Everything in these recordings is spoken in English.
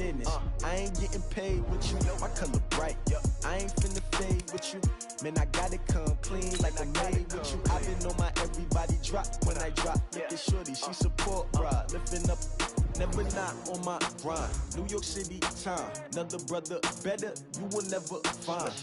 business. I ain't getting paid with you, my color bright. I ain't finna fade with you. Man, I gotta come clean like I made with you. I been on my everybody drop when I drop. Look at shorty, she support ride. Lifting up, never not on my grind. New York City time, another brother better, you will never find.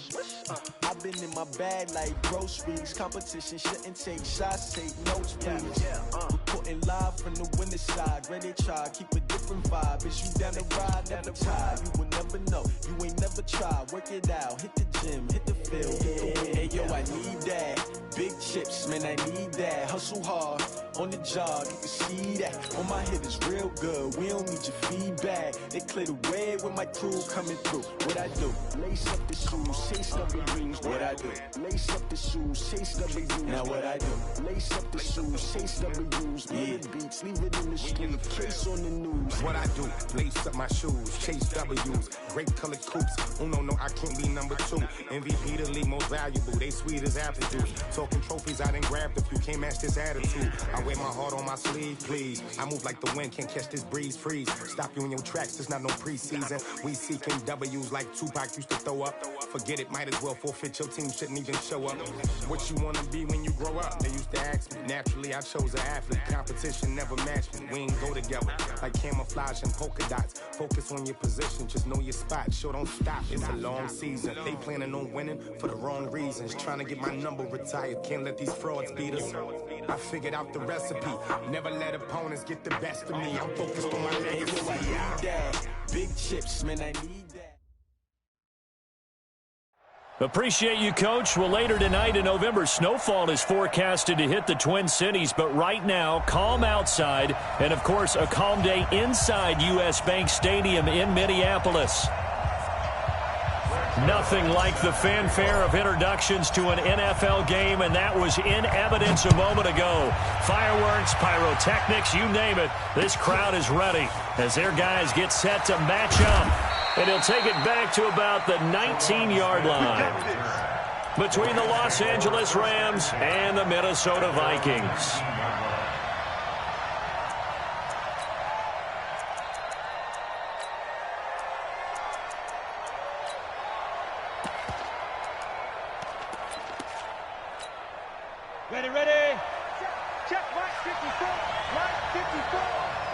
I've been in my bag like groceries. Competition shouldn't take shots, take notes, please. Reporting live from the winter side. Ready to try, keep a different vibe. Is you down the ride, never tired. You will never know, you ain't never tried. Work it out, hit the gym, hit the field, hit the win. Hey yo, I need that. Big chips, man, I need that. Hustle hard, on the job, you can see that. On my hit is real good, we don't need your feedback. They clear the way with my crew coming through. What I do? Lace up the shoes, chase W's. What I do? Lace up the shoes, chase W's. Now what I do? Lace up the shoes, chase W's. Mid beats, leave it in the street, case on the news. What I do? Lace up my shoes, chase W's. Great colored coops. No, I can't be number 2. MVP the league most valuable. They sweet as apple juice. Talking trophies, I done grabbed a few. Can't match this attitude. I wear my heart on my sleeve, please. I move like the wind, can't catch this breeze. Freeze. Stop you in your tracks. It's not no preseason. We seeking W's like Tupac used to throw up. Forget it, might as well forfeit. Your team shouldn't even show up. What you wanna be when you grow up? They used to ask me. Naturally, I chose an athlete. Competition never matched me. We ain't go together like camouflage and polka dots. Focus on your position, just know your spot. Sure, don't stop. It's a long season. They planning on winning for the wrong reasons. Trying to get my number retired. Can't let these frauds beat us. I figured out the recipe. Never let opponents get the best of me. I'm focused on my legacy. I need that. Big chips, man, I need that. Appreciate you, Coach. Well, later tonight in November, snowfall is forecasted to hit the Twin Cities, but right now, calm outside, and of course, a calm day inside U.S. Bank Stadium in Minneapolis. Nothing like the fanfare of introductions to an NFL game, and that was in evidence a moment ago. Fireworks, pyrotechnics, you name it. This crowd is ready as their guys get set to match up. And he'll take it back to about the 19-yard line between the Los Angeles Rams and the Minnesota Vikings. Ready. Check, right 54.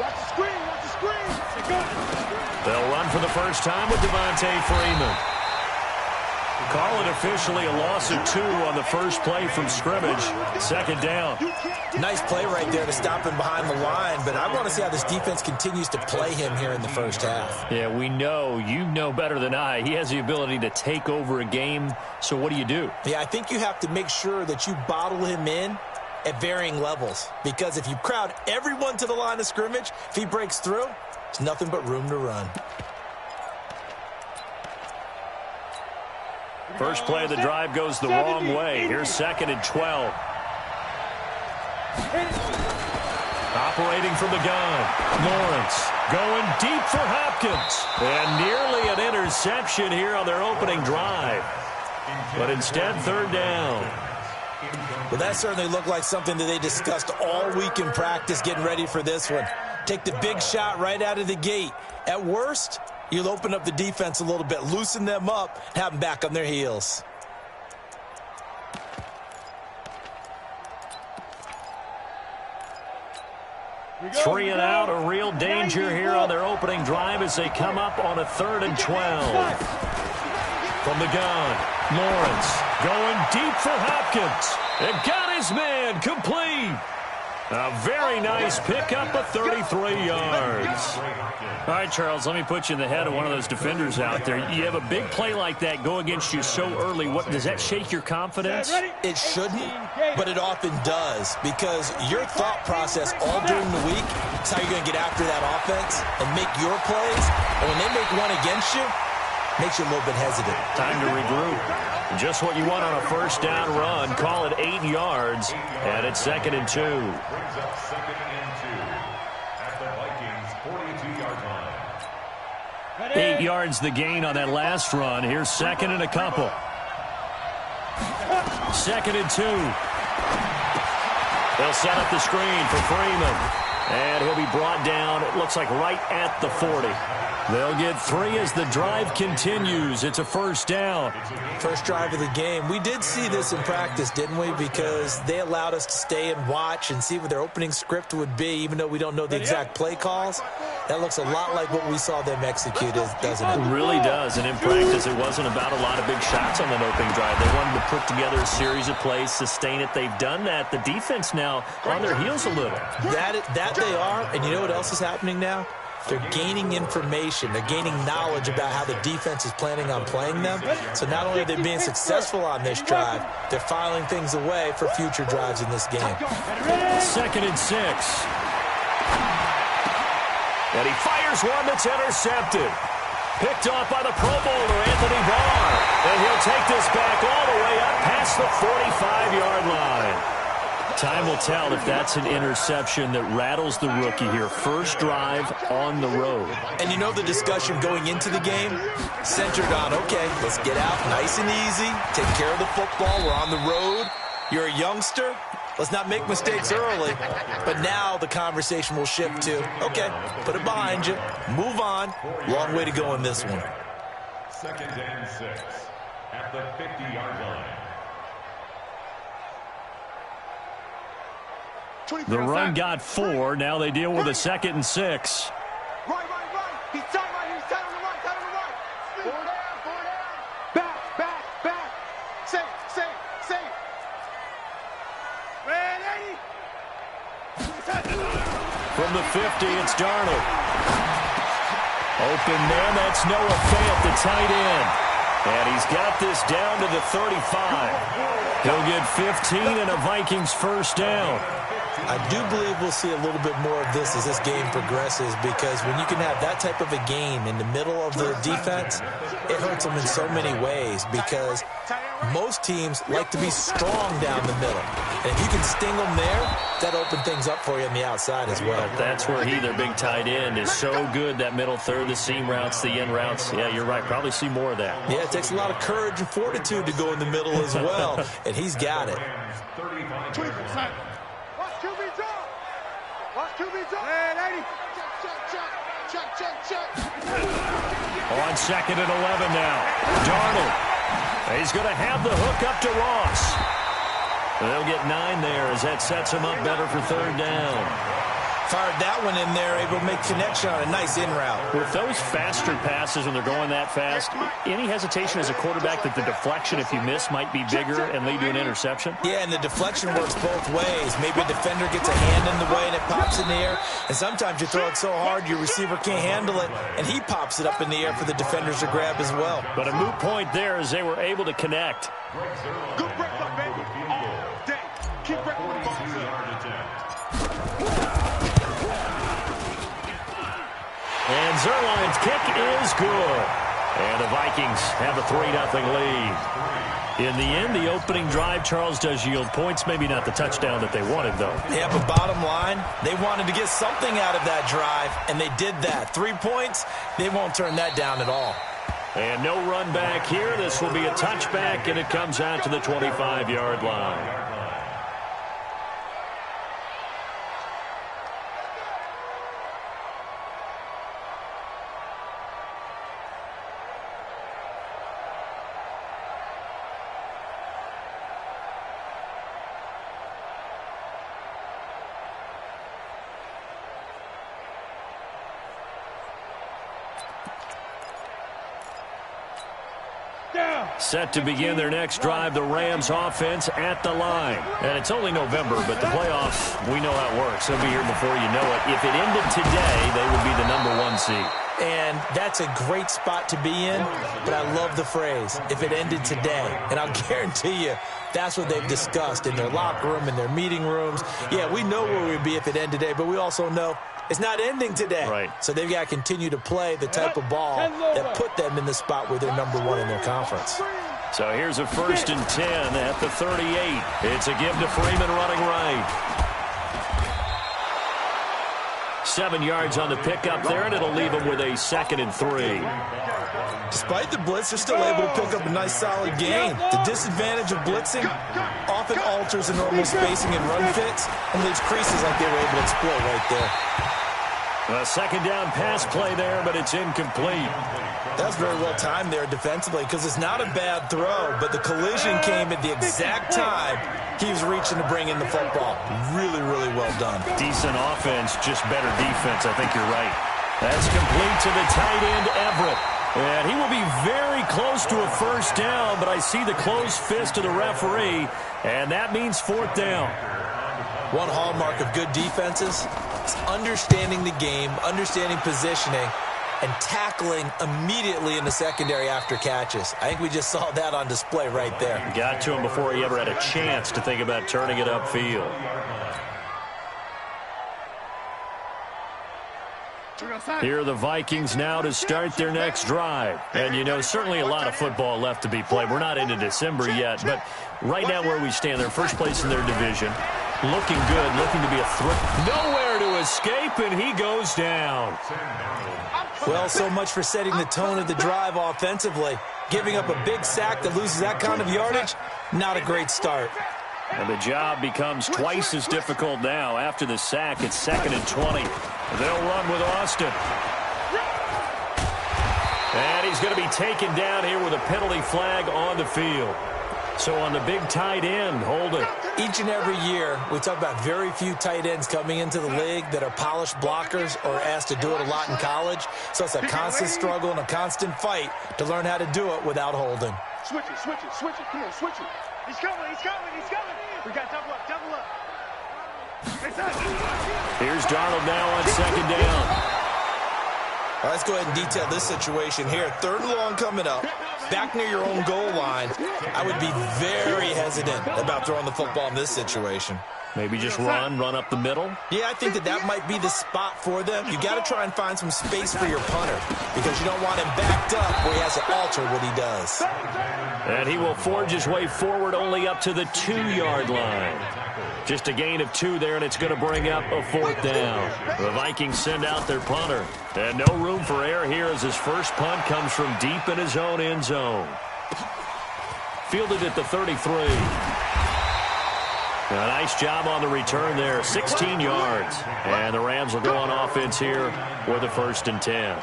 Watch the screen. They'll run for the first time with Devontae Freeman. Call it officially a loss of 2 on the first play from scrimmage. Second down. Nice play right there to stop him behind the line, but I want to see how this defense continues to play him here in the first half. Yeah, we know. You know better than I. He has the ability to take over a game, so what do? Yeah, I think you have to make sure that you bottle him in at varying levels, because if you crowd everyone to the line of scrimmage, if he breaks through, there's nothing but room to run. First play of the drive goes the wrong way. Here's 2nd and 12. Operating from the gun. Lawrence going deep for Hopkins. And nearly an interception here on their opening drive. But instead, 3rd down. Well, that certainly looked like something that they discussed all week in practice getting ready for this one. Take the big shot right out of the gate. At worst, you'll open up the defense a little bit, loosen them up, have them back on their heels. Three and out, a real danger here on their opening drive as they come up on a 3rd and 12. From the gun, Lawrence going deep for Hopkins. And got his man complete. A very nice pickup of 33 yards. All right, Charles, let me put you in the head of one of those defenders out there. You have a big play like that go against you so early. What does that shake your confidence? It shouldn't, but it often does, because your thought process all during the week is how you're going to get after that offense and make your plays. And when they make one against you, it makes you a little bit hesitant. Time to regroup. Just what you want on a first down run. Call it 8 yards, and it's 2nd and 2. Brings up 2nd and 2 at the Vikings 42-yard line. 8 yards the gain on that last run. Here's 2nd and a couple. 2nd and 2. They'll set up the screen for Freeman. And he'll be brought down, it looks like right at the 40. They'll get 3 as the drive continues. It's a first down. First drive of the game. We did see this in practice, didn't we? Because they allowed us to stay and watch and see what their opening script would be, even though we don't know the exact play calls. That looks a lot like what we saw them execute, doesn't it? It really does. And in practice, it wasn't about a lot of big shots on that opening drive. They wanted to put together a series of plays, sustain it. They've done that. The defense now on their heels a little. That they are. And you know what else is happening now? They're gaining information. They're gaining knowledge about how the defense is planning on playing them. So not only are they being successful on this drive, they're filing things away for future drives in this game. 2nd and 6. And he fires one that's intercepted. Picked off by the Pro Bowler, Anthony Barr. And he'll take this back all the way up past the 45-yard line. Time will tell if that's an interception that rattles the rookie here. First drive on the road. And you know the discussion going into the game? Centered on, okay, let's get out nice and easy, take care of the football, we're on the road. You're a youngster, let's not make mistakes early. But now the conversation will shift to, okay, put it behind you, move on. Long way to go in this one. 2nd and 6 at the 50-yard line. The run got 4. Now they deal with a 2nd and 6. Right. He's tight on the right. 4 down. Back. Safe. Ready. From the 50, it's Darnold. Open man, that's Noah Fant, the tight end. And he's got this down to the 35. He'll get 15 and a Vikings first down. I do believe we'll see a little bit more of this as this game progresses, because when you can have that type of a game in the middle of the defense, it hurts them in so many ways, because most teams like to be strong down the middle. And if you can sting them there, that opens things up for you on the outside as well. That's where their big tight end, is so good, that middle third, the seam routes, the in routes. Yeah, you're right. Probably see more of that. Yeah, it takes a lot of courage and fortitude to go in the middle as well, and he's got it. 20%. Watch QB drop. Hey, lady. Check. On 2nd and 11 now. Darnold. He's going to have the hook up to Ross. They'll get 9 there as that sets him up better for 3rd down. Fired that one in there, able to make connection on a nice in route. With those faster passes when they're going that fast, any hesitation as a quarterback that the deflection, if you miss, might be bigger and lead to an interception? Yeah, and the deflection works both ways. Maybe a defender gets a hand in the way and it pops in the air. And sometimes you throw it so hard your receiver can't handle it, and he pops it up in the air for the defenders to grab as well. But a moot point there as they were able to connect. Good break up, baby. All day. Keep breaking the ball. And Zerline's kick is good. And the Vikings have a 3-0 lead. In the end, the opening drive, Charles, does yield points. Maybe not the touchdown that they wanted, though. Yeah, but bottom line, they wanted to get something out of that drive, and they did that. 3 points, they won't turn that down at all. And no run back here. This will be a touchback, and it comes out to the 25-yard line. Set to begin their next drive, the Rams offense at the line. And it's only November, but the playoffs, we know how it works. They'll be here before you know it. If it ended today, they would be the #1 seed. And that's a great spot to be in, but I love the phrase, if it ended today. And I'll guarantee you, that's what they've discussed in their locker room, in their meeting rooms. Yeah, we know where we'd be if it ended today, but we also know it's not ending today. Right. So they've got to continue to play the type of ball that put them in the spot where they're #1 in their conference. So here's a 1st and 10 at the 38. It's a give to Freeman running right. 7 yards on the pickup there, and it'll leave him with a 2nd and 3. Despite the blitz, they're still able to pick up a nice solid gain. The disadvantage of blitzing often alters the normal spacing and run fits and leaves creases like they were able to exploit right there. A second down pass play there, but it's incomplete. That's very well timed there defensively because it's not a bad throw, but the collision came at the exact time he was reaching to bring in the football. Really, really well done. Decent offense, just better defense. I think you're right. That's complete to the tight end, Everett. And he will be very close to a first down, but I see the closed fist of the referee, and that means fourth down. One hallmark of good defenses is understanding the game, understanding positioning, and tackling immediately in the secondary after catches. I think we just saw that on display right there. Got to him before he ever had a chance to think about turning it upfield. Here are the Vikings now to start their next drive. And, you know, certainly a lot of football left to be played. We're not into December yet, but right now where we stand, they're first place in their division. Looking good, looking to be a threat. Nowhere to escape, and he goes down. Well, so much for setting the tone of the drive offensively. Giving up a big sack that loses that kind of yardage, not a great start. And the job becomes twice as difficult now. After the sack, it's 2nd and 20. They'll run with Austin. And he's going to be taken down here with a penalty flag on the field. So on the big tight end, hold it. Each and every year, we talk about very few tight ends coming into the league that are polished blockers or asked to do it a lot in college. So it's a constant struggle and a constant fight to learn how to do it without holding. Switch it, switch it, switch it. Come on, switch it. He's coming, he's coming, he's coming. We got double up, double up. Here's Darnold now on 2nd down. Well, let's go ahead and detail this situation here. 3rd and long coming up. Back near your own goal line. I would be very hesitant about throwing the football in this situation. Maybe just run up the middle. Yeah, I think that might be the spot for them. You got to try and find some space for your punter because you don't want him backed up where he has to alter what he does. And he will forge his way forward only up to the 2-yard line. Just a gain of 2 there, and it's going to bring up a 4th down. The Vikings send out their punter. And no room for error here as his first punt comes from deep in his own end zone. Fielded at the 33. A nice job on the return there, 16 yards. And the Rams will go on offense here with a 1st and 10.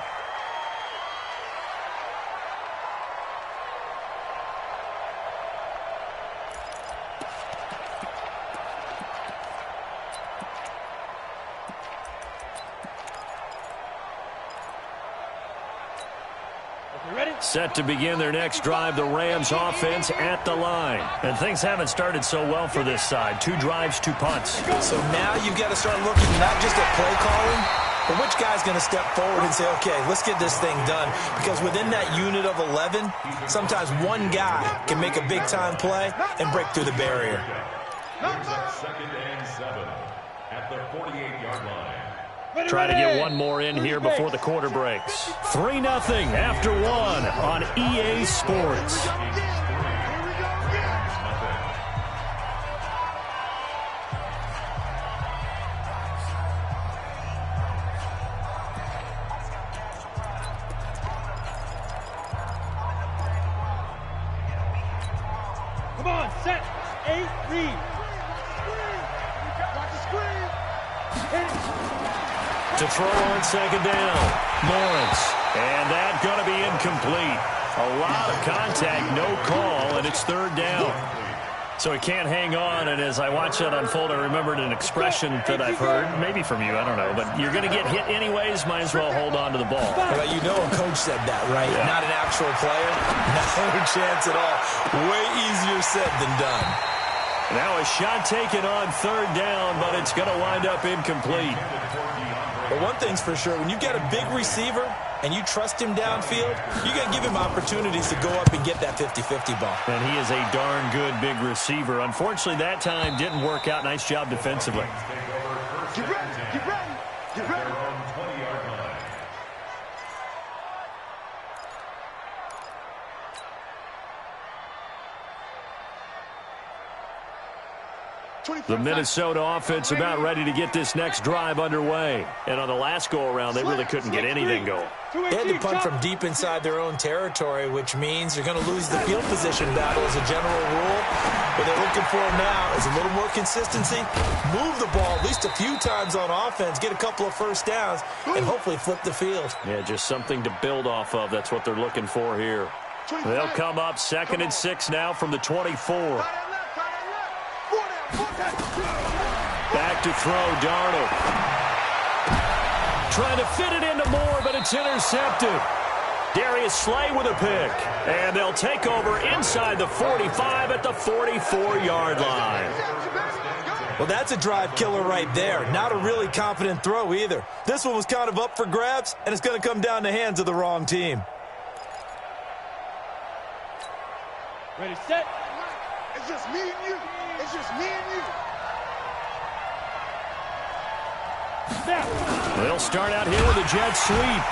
Set to begin their next drive, the Rams offense at the line. And things haven't started so well for this side. 2 drives, 2 punts. So now you've got to start looking not just at play calling, but which guy's going to step forward and say, okay, let's get this thing done. Because within that unit of 11, sometimes one guy can make a big-time play and break through the barrier. 2nd and 7 at the 48-yard line. Try to get one more in here before the quarter breaks. 3-0 after 1 on EA Sports. Come on, set, 8, read. Watch the screen. Hit it. To throw on 2nd down, Lawrence. And that's going to be incomplete. A lot of contact, no call, and it's 3rd down. So he can't hang on, and as I watch that unfold, I remembered an expression that I've heard, maybe from you, I don't know, but you're going to get hit anyways, might as well hold on to the ball. Well, you know a coach said that, right? Yeah. Not an actual player. No chance at all. Way easier said than done. Now a shot taken on 3rd down, but it's going to wind up incomplete. But one thing's for sure, when you've got a big receiver and you trust him downfield, you got to give him opportunities to go up and get that 50-50 ball. And he is a darn good big receiver. Unfortunately, that time didn't work out. Nice job defensively. Get ready, get ready, get ready. The Minnesota offense about ready to get this next drive underway. And on the last go-around, they really couldn't get anything going. They had to punt from deep inside their own territory, which means you're going to lose the field position battle as a general rule. What they're looking for now is a little more consistency, move the ball at least a few times on offense, get a couple of first downs, and hopefully flip the field. Yeah, just something to build off of. That's what they're looking for here. They'll come up 2nd and 6 now from the 24. Back to throw, Darnold. Trying to fit it into Moore, but it's intercepted. Darius Slay with a pick. And they'll take over inside the 45 at the 44-yard line. Well, that's a drive killer right there. Not a really confident throw either. This one was kind of up for grabs, and it's going to come down the hands of the wrong team. Ready, set. It's just me and you. It's just me and you. They'll start out here with a jet sweep.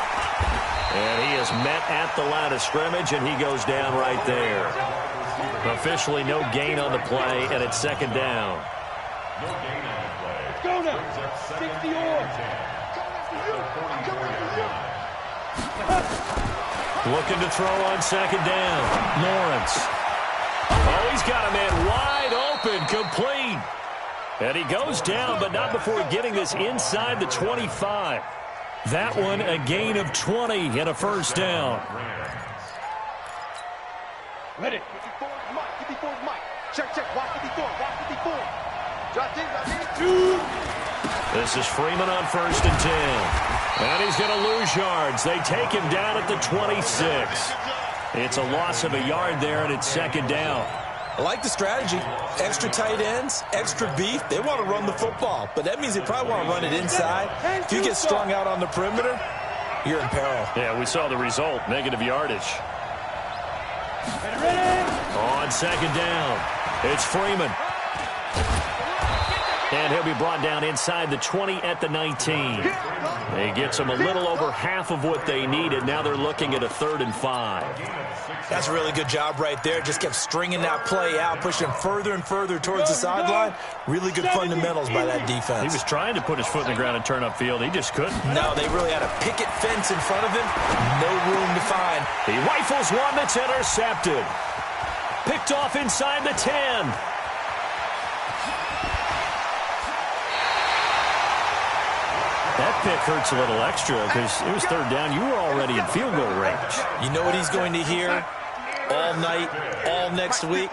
And he is met at the line of scrimmage, and he goes down right there. Officially no gain on the play, and it's 2nd down. No gain on the play. Let's go now. 60 or. Looking to throw on 2nd down. Lawrence. Oh, he's got a man wide open, complete. And he goes down, but not before getting this inside the 25. That one a gain of 20 and a first down. Ready. 54 is Mike. 54 is Mike. Check, check. Watch 54. Watch 54. Drop in, drop in. This is Freeman on 1st and 10. And he's going to lose yards. They take him down at the 26. It's a loss of a yard there, and it's 2nd down. I like the strategy. Extra tight ends, extra beef. They want to run the football, but that means they probably want to run it inside. If you get strung out on the perimeter, you're in peril. Yeah, we saw the result, negative yardage. On 2nd down, it's Freeman. And he'll be brought down inside the 20 at the 19. He gets them a little over half of what they needed. Now they're looking at a 3rd and 5. That's a really good job right there. Just kept stringing that play out, pushing him further and further towards the sideline. Really good fundamentals by that defense. He was trying to put his foot in the ground and turn upfield. He just couldn't. No, they really had a picket fence in front of him. No room to find. He rifles one that's intercepted. Picked off inside the 10. That pick hurts a little extra because it was 3rd down. You were already in field goal range. You know what he's going to hear all night, all next week?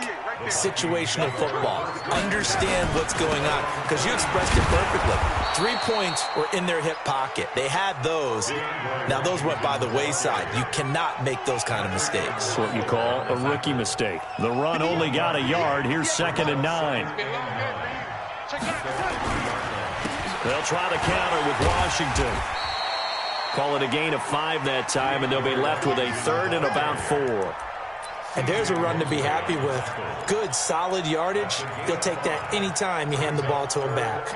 Situational football. Understand what's going on because you expressed it perfectly. 3 points were in their hip pocket. They had those. Now, those went by the wayside. You cannot make those kind of mistakes. That's what you call a rookie mistake. The run only got a yard. Here's 2nd and 9. They'll try the counter with Washington. Call it a gain of 5 that time, and they'll be left with a 3rd and about 4. And there's a run to be happy with. Good, solid yardage. They'll take that anytime you hand the ball to him back.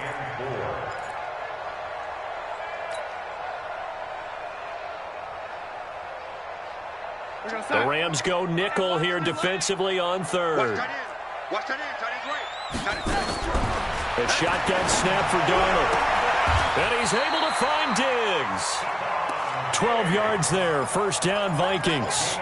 The Rams go nickel here defensively on 3rd. Watch that in. Tight end right. A shotgun snap for Darnold. And he's able to find Diggs. 12 yards there. 1st down, Vikings.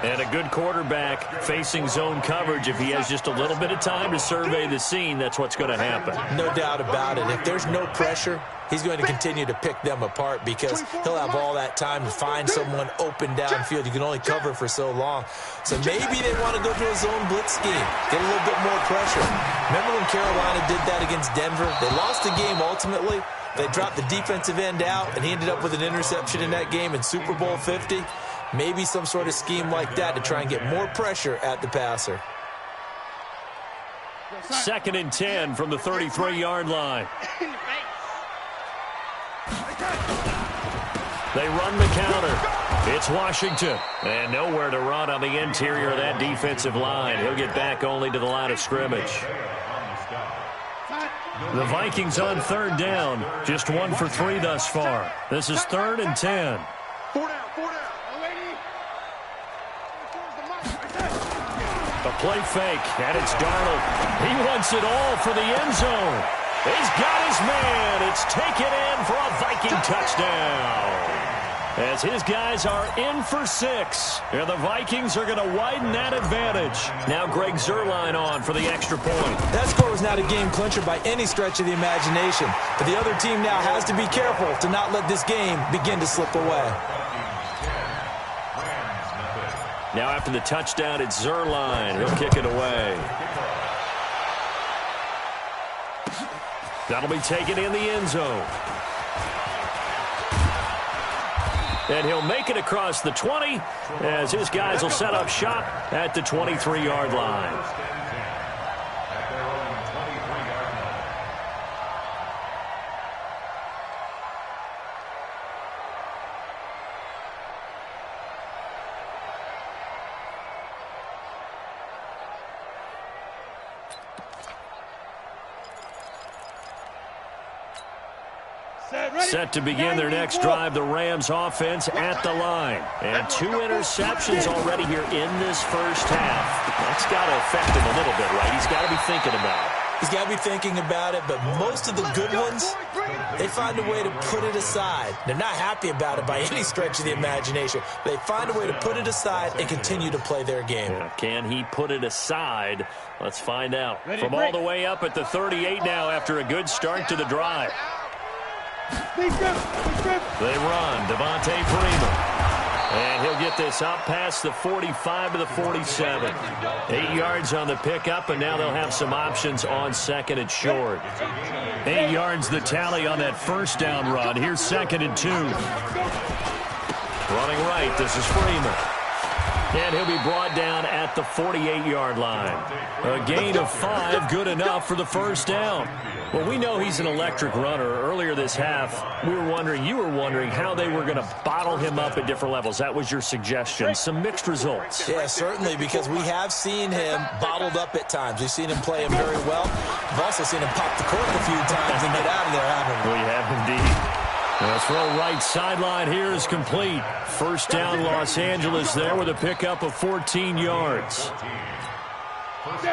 And a good quarterback facing zone coverage. If he has just a little bit of time to survey the scene, that's what's going to happen. No doubt about it. If there's no pressure, he's going to continue to pick them apart because he'll have all that time to find someone open downfield. You can only cover for so long. So maybe they want to go to a zone blitz scheme, get a little bit more pressure. Remember when Carolina did that against Denver? They lost the game ultimately. They dropped the defensive end out, and he ended up with an interception in that game in Super Bowl 50. Maybe some sort of scheme like that to try and get more pressure at the passer. 2nd and 10 from the 33-yard line. They run the counter. It's Washington. And nowhere to run on the interior of that defensive line. He'll get back only to the line of scrimmage. The Vikings on 3rd down. Just 1 for 3 thus far. This is 3rd and 10. 4 down. A play fake, and it's Darnold. He wants it all for the end zone. He's got his man. It's taken in for a Viking touchdown. as his guys are in for 6. And the Vikings are going to widen that advantage. Now Greg Zuerlein on for the extra point. That score was not a game clincher by any stretch of the imagination, but the other team now has to be careful to not let this game begin to slip away. Now after the touchdown, it's Zuerlein. He'll kick it away. That'll be taken in the end zone. And he'll make it across the 20 as his guys will set up shop at the 23-yard line. Set to begin their next drive, the Rams offense at the line. And 2 interceptions already here in this first half. That's got to affect him a little bit, right? He's got to be thinking about it. He's got to be thinking about it, but most of the good ones, they find a way to put it aside. They're not happy about it by any stretch of the imagination. They find a way to put it aside and continue to play their game. Yeah, can he put it aside? Let's find out. From all the way up at the 38 now after a good start to the drive. They run, Devontae Freeman. And he'll get this up past the 45 to the 47. 8 yards on the pickup, and now they'll have some options on second and short. 8 yards the tally on that first down run. Here's 2nd and 2. Running right, this is Freeman. And he'll be brought down at the 48-yard line. A gain of 5, good enough for the first down. Well, we know he's an electric runner. Earlier this half, you were wondering how they were going to bottle him up at different levels. That was your suggestion. Some mixed results. Yeah, certainly, because we have seen him bottled up at times. We've seen him play him very well. We've also seen him pop the cork a few times and get out of there, haven't we? We have indeed. The throw right sideline here is complete. First down, Los Angeles there with a pickup of 14 yards.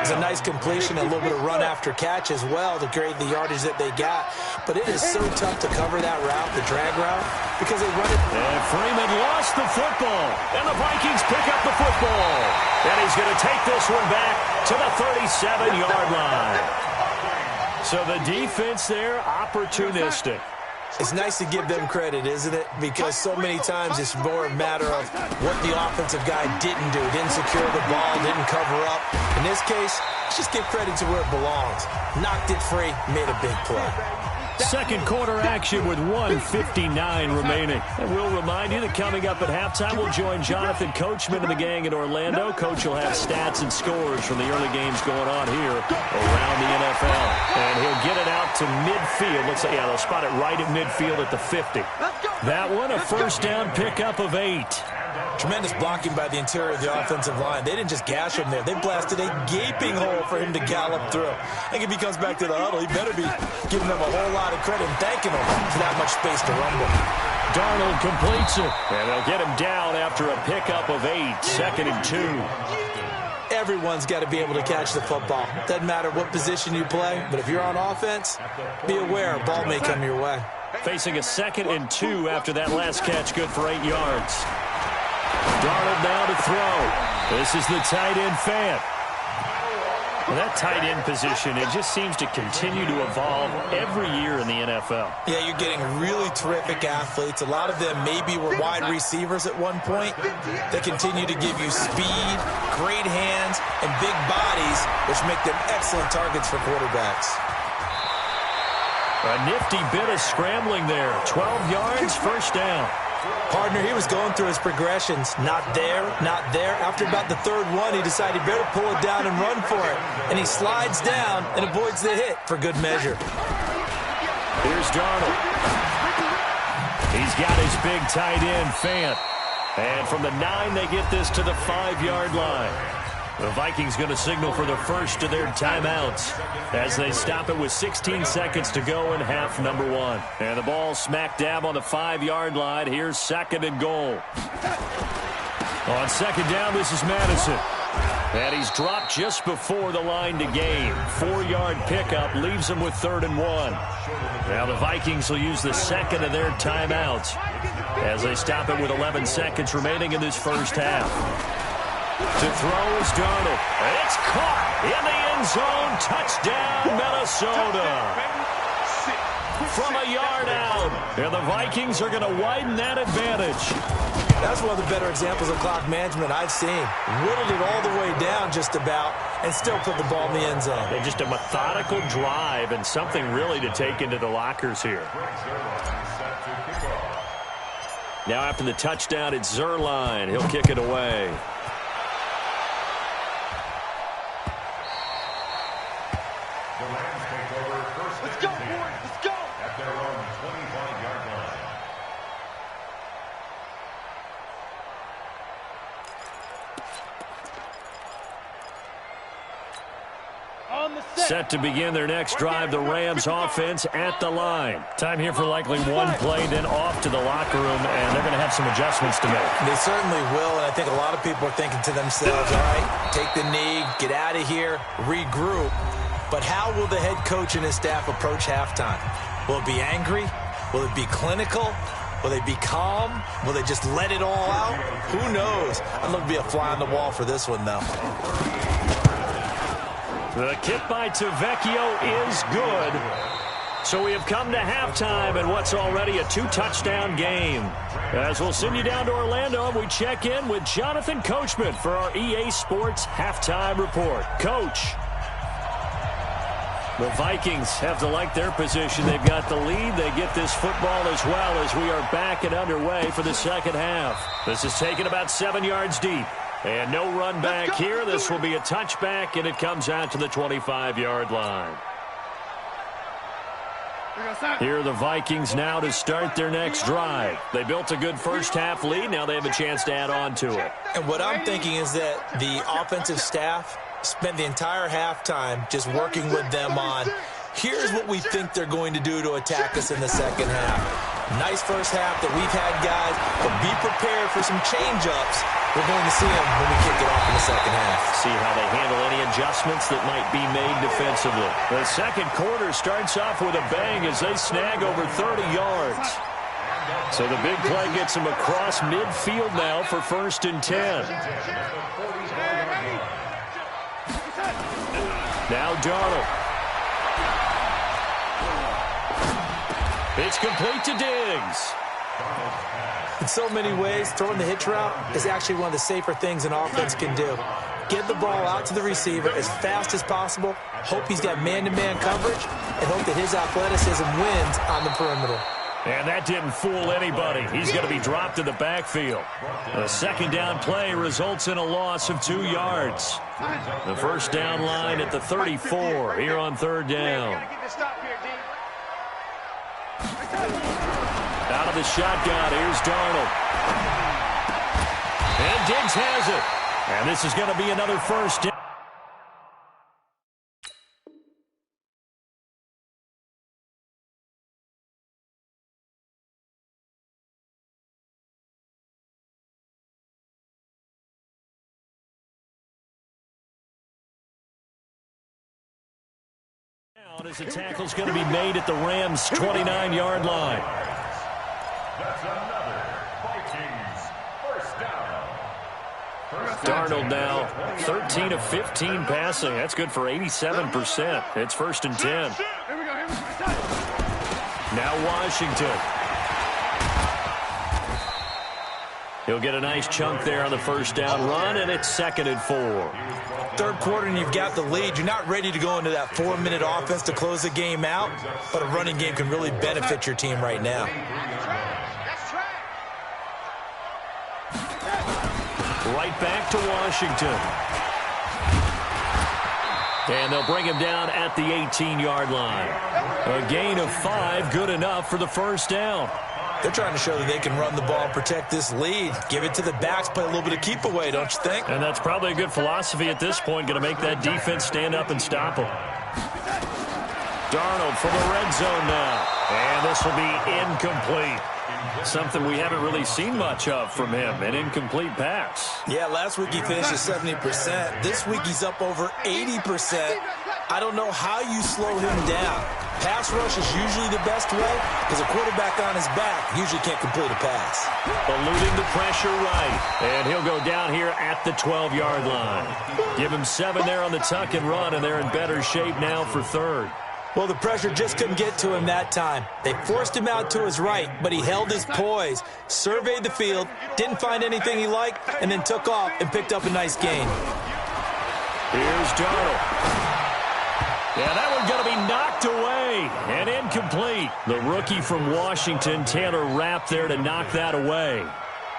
It's a nice completion, a little bit of run after catch as well to create the yardage that they got. But it is so tough to cover that route, the drag route, because they run it. And Freeman lost the football. And the Vikings pick up the football. And he's going to take this one back to the 37-yard line. So the defense there, opportunistic. It's nice to give them credit, isn't it? Because so many times it's more a matter of what the offensive guy didn't do. Didn't secure the ball, didn't cover up. In this case, let's just give credit to where it belongs. Knocked it free, made a big play. Second quarter action with 1:59 remaining. And we'll remind you that coming up at halftime, we'll join Jonathan Coachman and the gang in Orlando. Coach will have stats and scores from the early games going on here around the NFL. And he'll get it out to midfield. Looks like, yeah, they'll spot it right at midfield at the 50. That one, a first down pickup of 8. Tremendous blocking by the interior of the offensive line. They didn't just gash him there. They blasted a gaping hole for him to gallop through. I think if he comes back to the huddle, he better be giving them a whole lot of credit and thanking them for that much space to rumble. Darnold completes it. And they'll get him down after a pickup of 8. 2nd and 2. Everyone's got to be able to catch the football. Doesn't matter what position you play, but if you're on offense, be aware a ball may come your way. Facing a 2nd and 2 after that last catch, good for 8 yards. Darnold now to throw. This is the tight end Fant. Well, that tight end position, it just seems to continue to evolve every year in the NFL. Yeah, you're getting really terrific athletes. A lot of them maybe were wide receivers at one point. They continue to give you speed, great hands, and big bodies, which make them excellent targets for quarterbacks. A nifty bit of scrambling there. 12 yards, first down. Partner, he was going through his progressions. Not there, not there. After about the third one, he decided he better pull it down and run for it. And he slides down and avoids the hit for good measure. Here's Darnold. He's got his big tight end, Fant. And from the 9, they get this to the 5-yard line. The Vikings going to signal for the first of their timeouts as they stop it with 16 seconds to go in half number 1. And the ball smack dab on the 5-yard line. Here's 2nd and goal. On 2nd down, this is Madison. And he's dropped just before the line to gain. 4-yard pickup leaves him with 3rd and 1. Now the Vikings will use the second of their timeouts as they stop it with 11 seconds remaining in this first half. To throw is Darnold. It's caught in the end zone. Touchdown, Minnesota. From a yard out. And the Vikings are going to widen that advantage. That's one of the better examples of clock management I've seen. Whittled it all the way down just about and still put the ball in the end zone. And just a methodical drive and something really to take into the lockers here. Now after the touchdown, it's Zerline. He'll kick it away. Let's go, boys. Let's go. At their own 25-yard line. Set to begin their next drive, the Rams offense at the line. Time here for likely one play, then off to the locker room, and they're going to have some adjustments to make. They certainly will, and I think a lot of people are thinking to themselves, all right, take the knee, get out of here, regroup. But how will the head coach and his staff approach halftime? Will it be angry? Will it be clinical? Will they be calm? Will they just let it all out? Who knows? I'd love to be a fly on the wall for this one, though. The kick by Tavecchio is good. So we have come to halftime in what's already a 2-touchdown game. As we'll send you down to Orlando, we check in with Jonathan Coachman for our EA Sports Halftime Report. Coach. The Vikings have to like their position. They've got the lead. They get this football as well as we are back and underway for the second half. This is taken about 7 yards deep. And no run back here. This will be a touchback, and it comes out to the 25-yard line. Here are the Vikings now to start their next drive. They built a good first-half lead. Now they have a chance to add on to it. And what I'm thinking is that the offensive staff spent the entire halftime just working with them on, here's what we think they're going to do to attack us in the second half. Nice first half that we've had, guys, but be prepared for some change-ups. We're going to see them when we kick it off in the second half. See how they handle any adjustments that might be made defensively. The second quarter starts off with a bang as they snag over 30 yards. So the big play gets them across midfield now for 1st and 10. Now Darnold. It's complete to Diggs. In so many ways, throwing the hitch route is actually one of the safer things an offense can do. Get the ball out to the receiver as fast as possible, hope he's got man-to-man coverage, and hope that his athleticism wins on the perimeter. And that didn't fool anybody. He's going to be dropped in the backfield. A second down play results in a loss of 2 yards. The first down line at the 34 here on 3rd down. Out of the shotgun, here's Darnold. And Diggs has it. And this is going to be another first down. As the tackle's going to be made at the Rams' 29-yard line. That's another Vikings first down. Darnold now 13 of 15 passing. That's good for 87%. It's 1st and 10. Now Washington. He'll get a nice chunk there on the first down run, and it's 2nd and 4. Third quarter and you've got the lead. You're not ready to go into that 4-minute offense to close the game out, but a running game can really benefit your team right now. Right back to Washington. And they'll bring him down at the 18-yard line. A gain of 5, good enough for the first down. They're trying to show that they can run the ball and protect this lead. Give it to the backs, play a little bit of keep away, don't you think? And that's probably a good philosophy at this point, going to make that defense stand up and stop them. Darnold for the red zone now. And this will be incomplete. Something we haven't really seen much of from him, an incomplete pass. Yeah, last week he finished at 70%. This week he's up over 80%. I don't know how you slow him down. Pass rush is usually the best way because a quarterback on his back usually can't complete a pass. Eluding the pressure right, and he'll go down here at the 12-yard line. Give him 7 there on the tuck and run, and they're in better shape now for third. Well, the pressure just couldn't get to him that time. They forced him out to his right, but he held his poise, surveyed the field, didn't find anything he liked, and then took off and picked up a nice gain. Here's Darnold. Yeah, that one's going to be knocked away and incomplete. The rookie from Washington, Taylor Rapp, there to knock that away.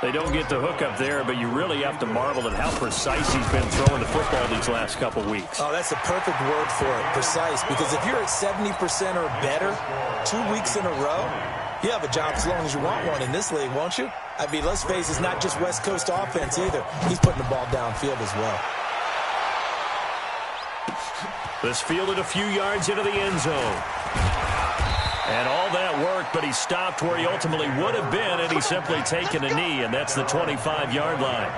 They don't get the hook up there, but you really have to marvel at how precise he's been throwing the football these last couple weeks. Oh, that's the perfect word for it, precise, because if you're at 70% or better 2 weeks in a row, you have a job as long as you want one in this league, won't you? I mean, let's face it, it's not just West Coast offense either. He's putting the ball downfield as well. This fielded a few yards into the end zone. And all that worked, but he stopped where he ultimately would have been, and he's simply taken a knee, and that's the 25-yard line.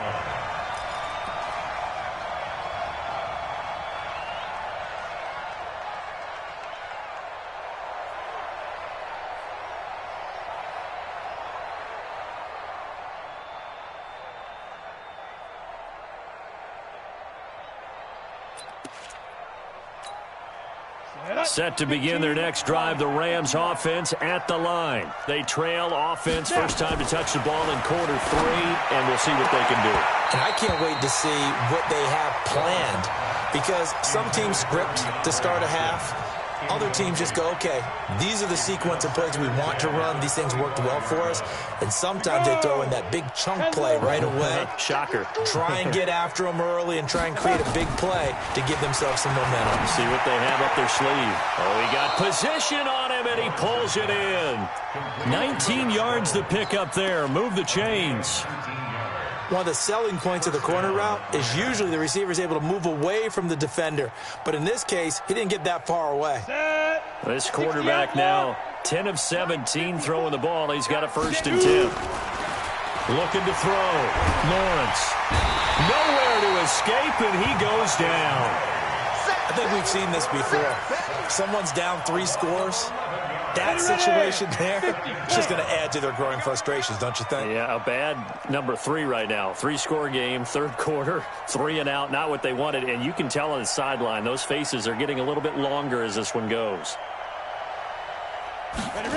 Set to begin their next drive, the Rams offense at the line. They trail offense, first time to touch the ball in quarter 3, and we'll see what they can do. And I can't wait to see what they have planned, because some teams script to start a half. Other teams just go, okay, these are the sequence of plays we want to run. These things worked well for us. And sometimes they throw in that big chunk play right away. Shocker. Try and get after them early and try and create a big play to give themselves some momentum. See what they have up their sleeve. Oh, he got position on him, and he pulls it in. 19 yards to pick up there. Move the chains. One of the selling points of the corner route is usually the receiver is able to move away from the defender. But in this case, he didn't get that far away. This quarterback now, 10 of 17 throwing the ball. He's got a 1st and 10. Looking to throw. Lawrence. Nowhere to escape, and he goes down. I think we've seen this before. Someone's down 3 scores. That situation there is just going to add to their growing frustrations, don't you think? Yeah, a bad number 3 right now. 3-score game, 3rd quarter, 3 and out, not what they wanted. And you can tell on the sideline, those faces are getting a little bit longer as this one goes. Ready.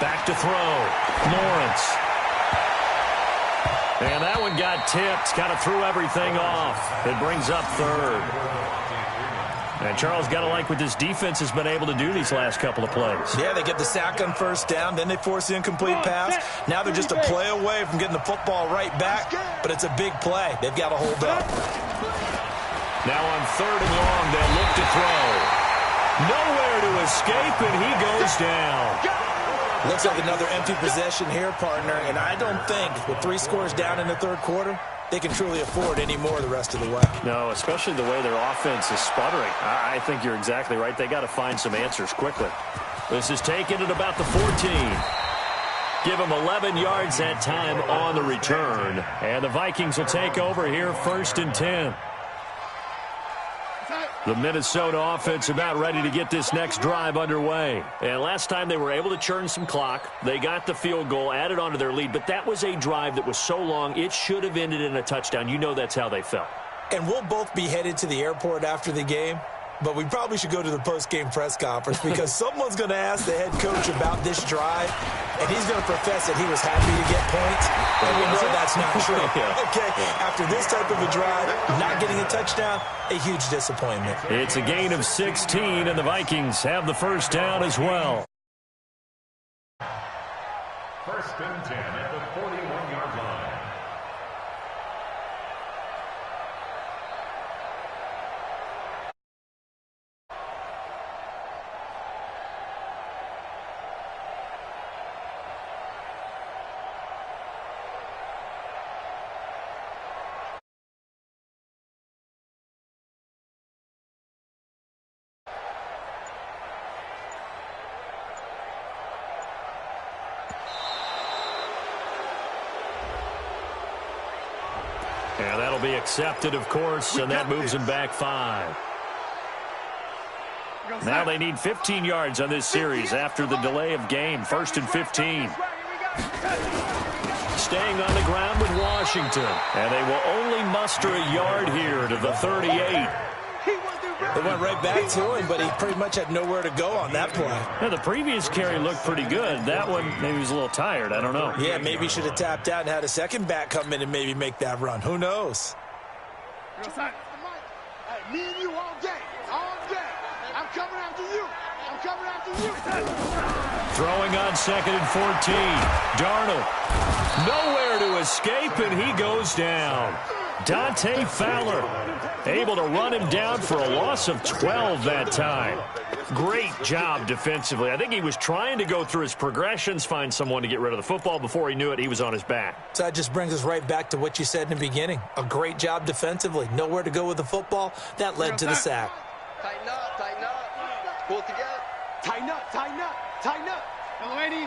Back to throw. Lawrence. And that one got tipped, kind of threw everything off. It brings up 3rd. And Charles, got to like what this defense has been able to do these last couple of plays. Yeah, they get the sack on 1st down, then they force the incomplete pass. Now they're just a play away from getting the football right back, but it's a big play. They've got to hold up. Now on 3rd and long, they'll look to throw. Nowhere to escape, and he goes down. Looks like another empty possession here, partner, and I don't think with 3 scores down in the 3rd quarter, they can truly afford any more the rest of the way. No, especially the way their offense is sputtering. I think you're exactly right. They got to find some answers quickly. This is taken at about the 14. Give them 11 yards that time on the return. And the Vikings will take over here, 1st and 10. The Minnesota offense about ready to get this next drive underway. And last time they were able to churn some clock. They got the field goal, added on to their lead. But that was a drive that was so long, it should have ended in a touchdown. You know that's how they felt. And we'll both be headed to the airport after the game. But we probably should go to the post-game press conference because someone's going to ask the head coach about this drive, and he's going to profess that he was happy to get points, and we know that's not true. Okay, after this type of a drive, not getting a touchdown, a huge disappointment. It's a gain of 16, and the Vikings have the 1st down as well. 1st and 10 at the 41-yard line. And that'll be accepted, of course, and that moves them back 5. Now they need 15 yards on this series after the delay of game. 1st and 15. Staying on the ground with Washington. And they will only muster a yard here to the 38. They went right back to him, but he pretty much had nowhere to go on that play. Yeah, the previous carry looked pretty good. That one, maybe he was a little tired. I don't know. Yeah, maybe he should have tapped out and had a second back come in and maybe make that run. Who knows? Hey, me and you all day. All day. I'm coming after you. I'm coming after you. Throwing on 2nd and 14. Darnold. Nowhere to escape, and he goes down. Dante Fowler able to run him down for a loss of 12 that time. Great job defensively. I think he was trying to go through his progressions, find someone to get rid of the football. Before he knew it, he was on his back. So that just brings us right back to what you said in the beginning. A great job defensively. Nowhere to go with the football. That led to the sack. Tighten up, tighten up. Pull it together. Tighten up, tighten up, tighten up. Lady.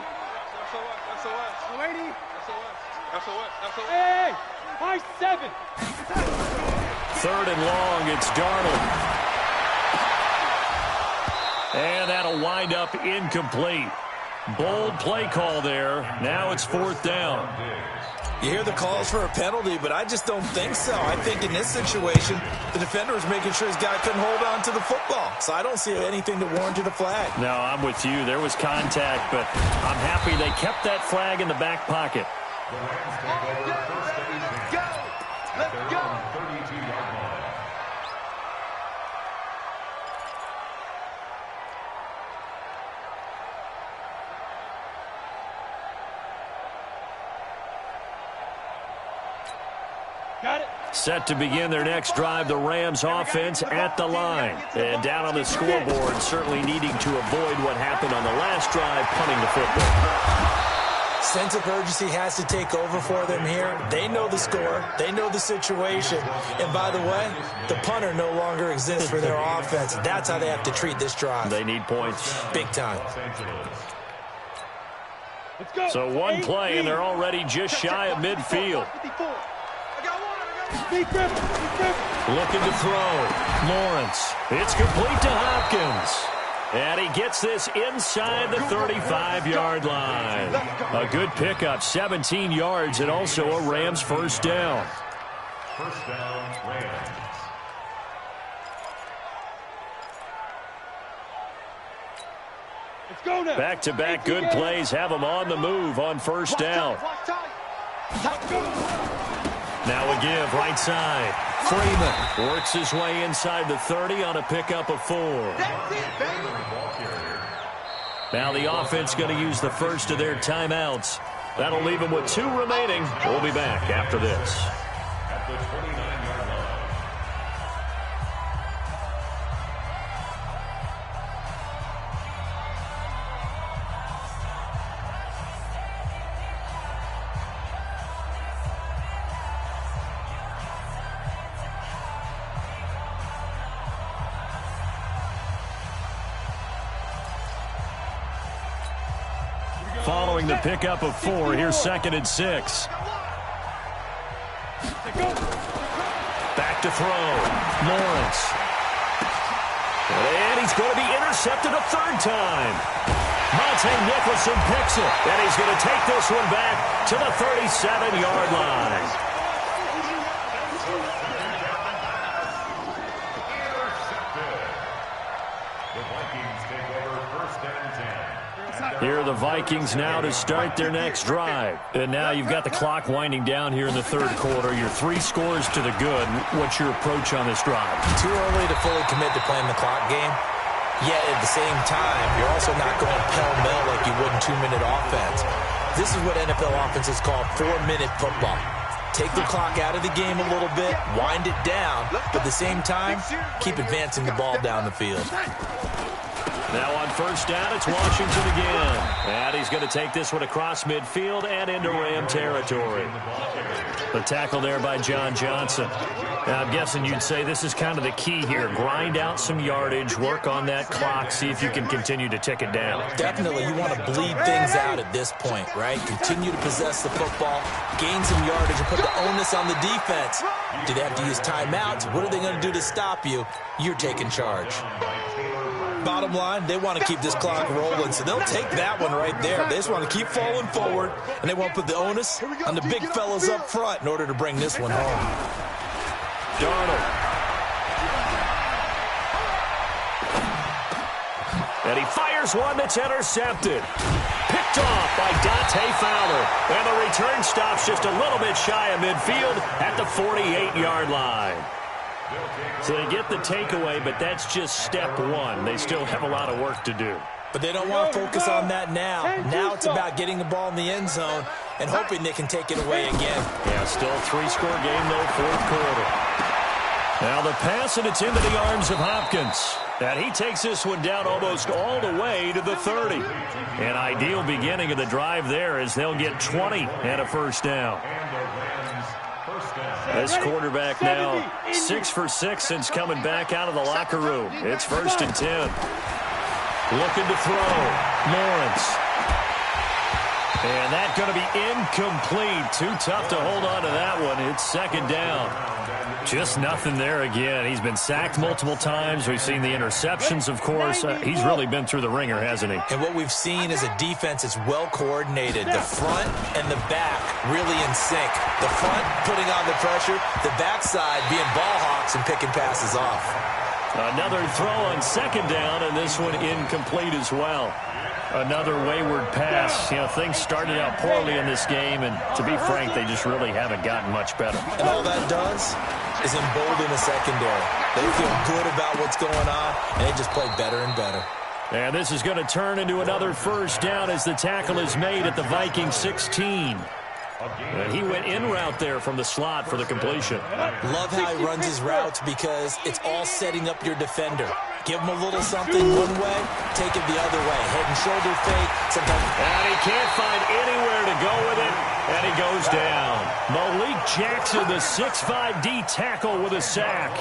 SOS. Lady. SOS. Hey, 5-7. 3rd and long, it's Darnold. And that'll wind up incomplete. Bold play call there. Now it's 4th down. You hear the calls for a penalty, but I just don't think so. I think in this situation, the defender was making sure his guy couldn't hold on to the football. So I don't see anything that warranted a flag. No, I'm with you. There was contact, but I'm happy they kept that flag in the back pocket. Let's go. Got it. Set to begin their next drive, the Rams offense at the line. And down on the scoreboard, certainly needing to avoid what happened on the last drive, punting the football. Sense of urgency has to take over for them here. They know the score. They know the situation. And by the way, the punter no longer exists for their offense. That's how they have to treat this drive. They need points. Big time. So one play, and they're already just shy of midfield. Looking to throw. Lawrence. It's complete to Hopkins. And he gets this inside the 35-yard line. A good pickup, 17 yards, and also a Rams first down. First down, Rams. Back-to-back good plays have them on the move on first down. Now a give, right side. Freeman works his way inside the 30 on a pickup of 4. Now the offense going to use the first of their timeouts. That'll leave them with 2 remaining. We'll be back after this. At the 29-yard line. Following the pickup of 4, here's 2nd and 6. Back to throw. Lawrence. And he's going to be intercepted a 3rd time. Monte Nicholson picks it. And he's going to take this one back to the 37-yard line. The Vikings take over 1st and 10. Here are the Vikings now to start their next drive. And now you've got the clock winding down here in the 3rd quarter. You're 3 scores to the good. What's your approach on this drive? Too early to fully commit to playing the clock game. Yet at the same time, you're also not going pell-mell like you would in 2-minute offense. This is what NFL offenses call 4-minute football. Take the clock out of the game a little bit, wind it down, but at the same time, keep advancing the ball down the field. Now on first down, it's Washington again. And he's going to take this one across midfield and into Ram territory. The tackle there by John Johnson. I'm guessing you'd say this is kind of the key here. Grind out some yardage, work on that clock, see if you can continue to tick it down. Definitely, you want to bleed things out at this point, right? Continue to possess the football, gain some yardage, and put the onus on the defense. Do they have to use timeouts? What are they going to do to stop you? You're taking charge. Bottom line, they want to keep this clock rolling, so they'll take that one right there. They just want to keep falling forward, and they want to put the onus on the big fellas up front in order to bring this one home. Darnold. And he fires one that's intercepted. Picked off by Dante Fowler. And the return stops just a little bit shy of midfield at the 48-yard line. So they get the takeaway, but that's just step one. They still have a lot of work to do. But they don't want to focus on that now. Now it's about getting the ball in the end zone and hoping they can take it away again. Yeah, still a 3-score game, though, fourth quarter. Now the pass, and it's into the arms of Hopkins. And he takes this one down almost all the way to the 30. An ideal beginning of the drive there as they'll get 20 and a first down. This quarterback now 6 for 6 since coming back out of the locker room. It's 1st and 10. Looking to throw. Lawrence. And that's going to be incomplete. Too tough to hold on to that one. It's 2nd down. Just nothing there again. He's been sacked multiple times. We've seen the interceptions, of course. He's really been through the ringer, hasn't he? And what we've seen is a defense that's well coordinated. The front and the back really in sync. The front putting on the pressure, the backside being ball hawks and picking passes off. Another throw on 2nd down, and this one incomplete as well. Another wayward pass. You know, things started out poorly in this game, and to be frank, they just really haven't gotten much better. And all that does is embolden the secondary. They feel good about what's going on, and they just play better and better. And this is going to turn into another first down as the tackle is made at the Vikings 16. And he went in route there from the slot for the completion. Love how he runs his routes because it's all setting up your defender. Give him a little something one way, take it the other way. Head and shoulder fake. Sometimes. And he can't find anywhere to go with it, and he goes down. Malik Jackson, the 6'5" D tackle with a sack.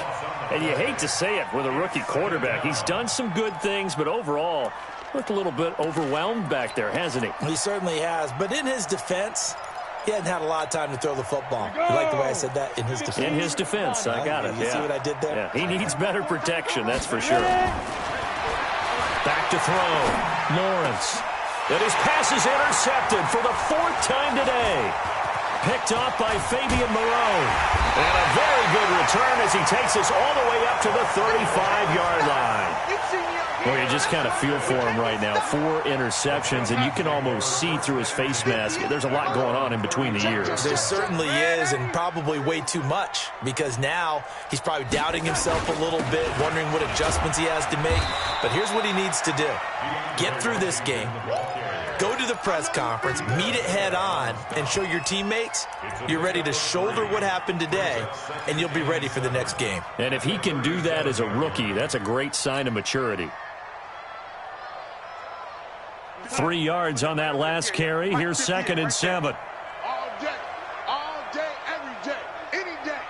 And you hate to say it with a rookie quarterback. He's done some good things, but overall, looked a little bit overwhelmed back there, hasn't he? He certainly has. But in his defense, he hadn't had a lot of time to throw the football. You like the way I said that? In his defense? In his defense. I got it. You see what I did there? Yeah. He needs better protection, that's for sure. Back to throw. Lawrence. And his pass is intercepted for the 4th time today. Picked off by Fabian Moreau. And a very good return as he takes us all the way up to the 35-yard line. Well, you just kind of feel for him right now. 4 interceptions, and you can almost see through his face mask. There's a lot going on in between the ears. There certainly is, and probably way too much, because now he's probably doubting himself a little bit, wondering what adjustments he has to make. But here's what he needs to do. Get through this game. Go to the press conference, meet it head on, and show your teammates you're ready to shoulder what happened today, and you'll be ready for the next game. And if he can do that as a rookie, that's a great sign of maturity. 3 yards on that last carry. Here's 2nd and 7. All day, every day, any day.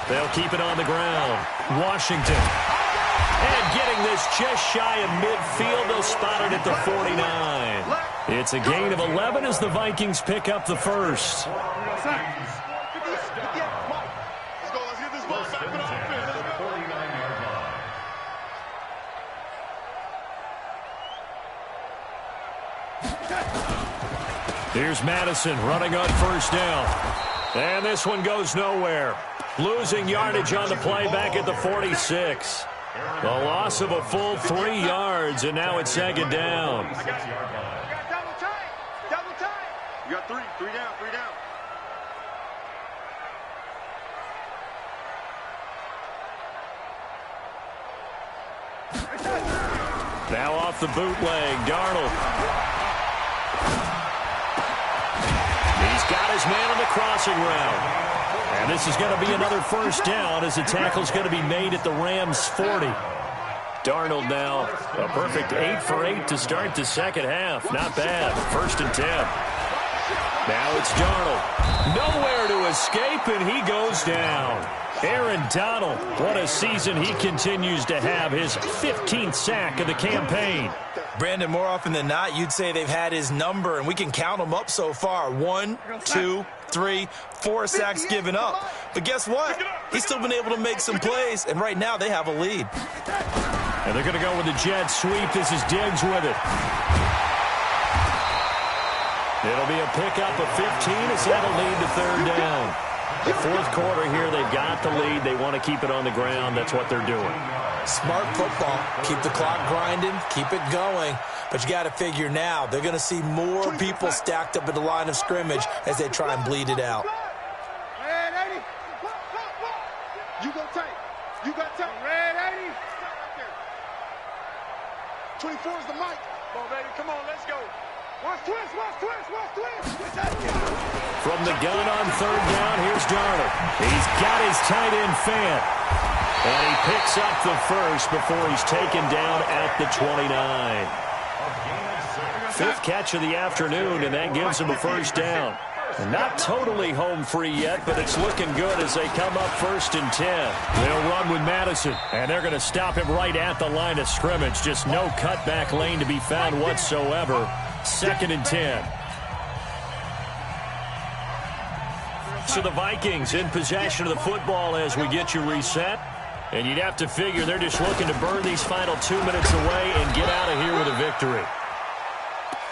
They'll keep it on the ground. Washington. And getting this just shy of midfield. They'll spot it at the 49. It's a gain of 11 as the Vikings pick up the first. Let's go. Let's get this ball back. Here's Madison running on first down. And this one goes nowhere. Losing yardage on the play back at the 46. The loss of a full 3 yards, and now it's 2nd down. I got double time. Double time. You got 3 down, 3 down. Now off the bootleg, Darnold. He's got his man on the crossing route. And this is going to be another first down as the tackle's going to be made at the Rams' 40. Darnold now a perfect 8 for 8 to start the second half. Not bad. 1st and 10. Now it's Darnold. Nowhere to escape, and he goes down. Aaron Donald, what a season he continues to have, his 15th sack of the campaign. Brandon, more often than not, you'd say they've had his number, and we can count them up so far. 1, 2, 3, 4 sacks given up. But guess what? He's still been able to make some plays, and right now they have a lead. And they're going to go with the jet sweep. This is Diggs with it. It'll be a pickup of 15 as that'll lead to third down. The fourth quarter here, they've got the lead. They want to keep it on the ground. That's what they're doing. Smart football. Keep the clock grinding. Keep it going. But you got to figure now they're going to see more people stacked up at the line of scrimmage as they try and bleed it out. Red 80. You go tight. You got tight. Red 80. 24 is the mic. Come on, baby. Come on, let's go. Watch twist, watch twist, watch twist. From the gun on third down, here's Darnold. He's got his tight end fan. And he picks up the first before he's taken down at the 29. Fifth catch of the afternoon, and that gives him a first down. And not totally home free yet, but it's looking good as they come up 1st and 10. They'll run with Madison, and they're going to stop him right at the line of scrimmage. Just no cutback lane to be found whatsoever. 2nd and 10. So the Vikings in possession of the football as we get you reset. And you'd have to figure they're just looking to burn these final 2 minutes away and get out of here with a victory.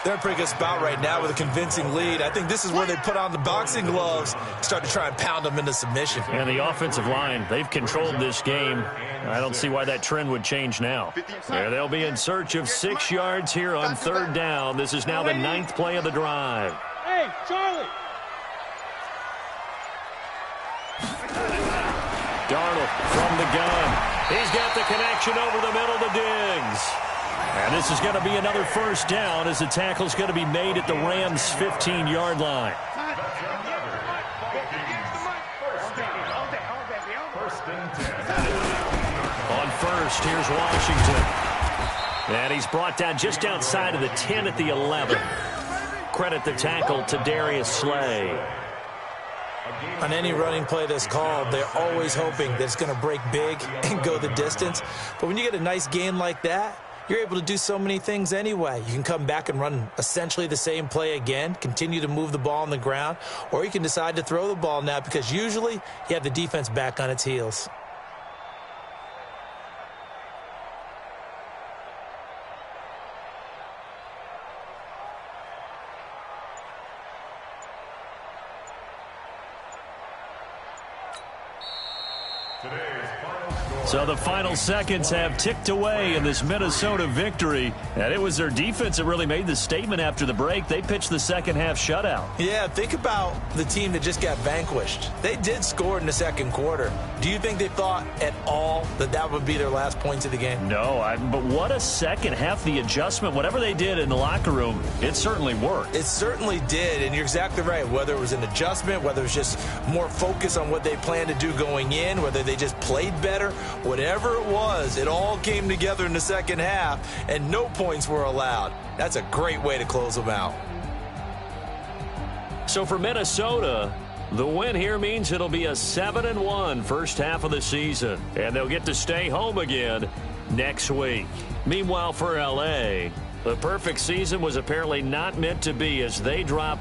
They're in a pretty good spot right now with a convincing lead. I think this is where they put on the boxing gloves, start to try and pound them into submission. And the offensive line, they've controlled this game. I don't see why that trend would change now. There they'll be in search of 6 yards here on third down. This is now the 9th play of the drive. Hey, Charlie. Darnold from the gun. He's got the connection over the middle to Diggs. And this is going to be another first down as the tackle's going to be made at the Rams' 15-yard line. On first, here's Washington. And he's brought down just outside of the 10 at the 11. Credit the tackle to Darius Slay. On any running play that's called, they're always hoping that it's going to break big and go the distance. But when you get a nice gain like that, you're able to do so many things anyway. You can come back and run essentially the same play again, continue to move the ball on the ground, or you can decide to throw the ball now because usually you have the defense back on its heels. So the final seconds have ticked away in this Minnesota victory. And it was their defense that really made the statement after the break. They pitched the second half shutout. Yeah, think about the team that just got vanquished. They did score in the second quarter. Do you think they thought at all that that would be their last points of the game? No, but what a second half. The adjustment, whatever they did in the locker room, it certainly worked. It certainly did, and you're exactly right. Whether it was an adjustment, whether it was just more focus on what they planned to do going in, whether they just played better, whatever it was, it all came together in the second half, and no points were allowed. That's a great way to close them out. So for Minnesota, the win here means it'll be a 7-1 first half of the season, and they'll get to stay home again next week. Meanwhile, for LA, the perfect season was apparently not meant to be as they drop.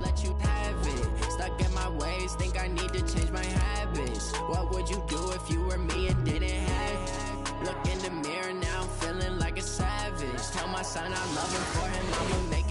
Let you have it. Stuck in my ways, think I need to change my habits. What would you do if you were me and didn't have it? Look in the mirror now, I'm feeling like a savage. Tell my son I love him, for him I'ma make